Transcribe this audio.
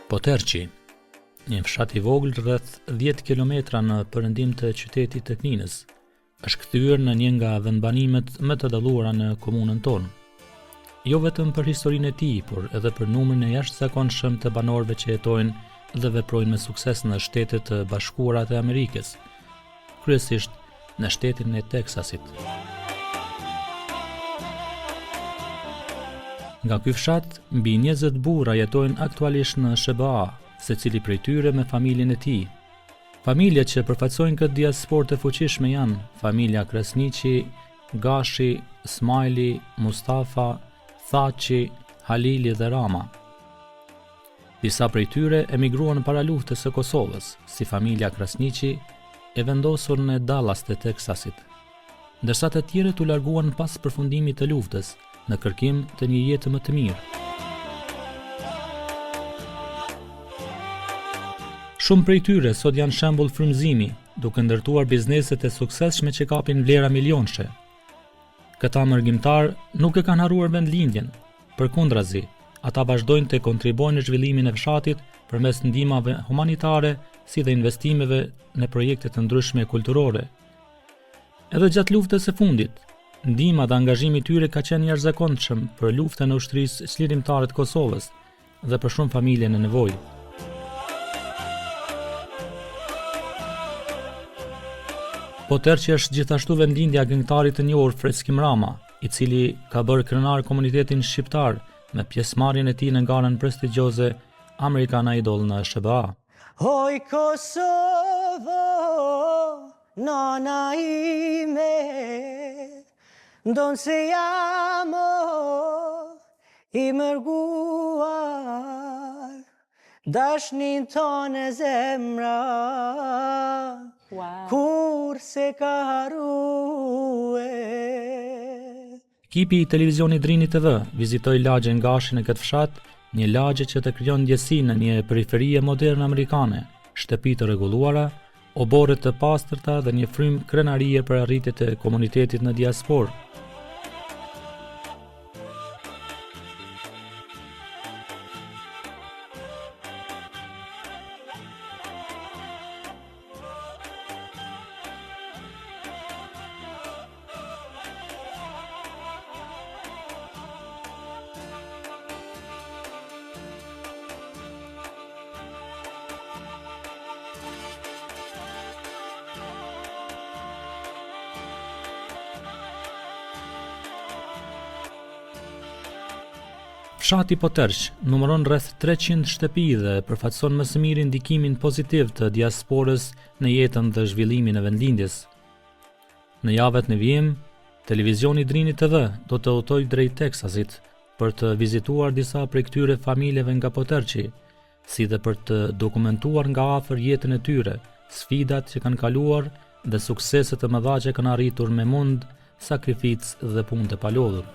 Poterçi, një fshat i vogël rreth 10 kilometra në perëndim të qytetit të Kninës, është kthyer në një nga vendbanimet më të dalluara në komunën tonë. Jo vetëm për historinë e tij, por edhe për numrin e jashtëzakonshëm të banorëve që jetojnë dhe veprojnë me sukses në Shtetet e Bashkuara të Amerikës, kryesisht në shtetin e Teksasit. Nga ky fshat, mbi 20 burra jetojnë aktualisht në SBA, secili prej tyre me familjen e tij. Familjet që përfaqësojnë këtë diasporë të fuqishme janë familja Kresniqi, Gashi, Smajli, Mustafa, Thaçi, Halili dhe Rama. Disa prej tyre emigruan para luftës së Kosovës, si familja Krasniqi, e vendosur në Dallas të Teksasit, ndërsa të tjerët u larguan pas përfundimit të luftës, në kërkim të një jetë më të mirë. Shumë prej tyre sot janë shembull frymëzimi, duke ndërtuar bizneset e suksesshme që kapin vlera milionëshe. Këta mërgjimtar nuk e kanë harruar vendlindjen, përkundrazi, ata vazhdojnë të kontribuojnë në zhvillimin e fshatit përmes ndihmave humanitare, si dhe investimeve në projekte të ndryshme kulturore. Edhe gjatë luftës së fundit, ndihma dhe angazhimi i tyre ka qenë jashtëzakonshëm për luftën e ushtrisë çlirimtare të Kosovës dhe për shumë familje në nevojë. Poterçi është gjithashtu vendlindja e këngëtarit të njohur Fredskim Rama, i cili ka bërë krenar komunitetin shqiptar me pjesëmarrjen e tij në garën prestigjioze American Idol në SBA. Oj Kosovo, nana ime, ndonë se jam i mërguar, dashnin tonë e zemra, kur se ka harrue. Ekipi i televizionit Drini TV vizitoi lagjen Gashi në këtë fshat, një lagje që të krijon ndjesi në një periferie moderne amerikane, shtëpi të rregulluara, oborre të pastërta dhe një frymë krenarie për arritjet e komunitetit në diasporë. Fshati Poterç numëron rreth 300 shtëpi dhe përfaqëson më së miri ndikimin pozitiv të diasporës në jetën dhe zhvillimin e vendlindjes. Në javët në vijim, televizioni Drini TV do të udhtojë drejt Teksasit për të vizituar disa prej këtyre familjeve nga Poterçi, si dhe për të dokumentuar nga afër jetën e tyre, sfidat që kanë kaluar dhe sukseset e mëdha që kanë arritur me mund, sakrificë dhe punë të palodhur.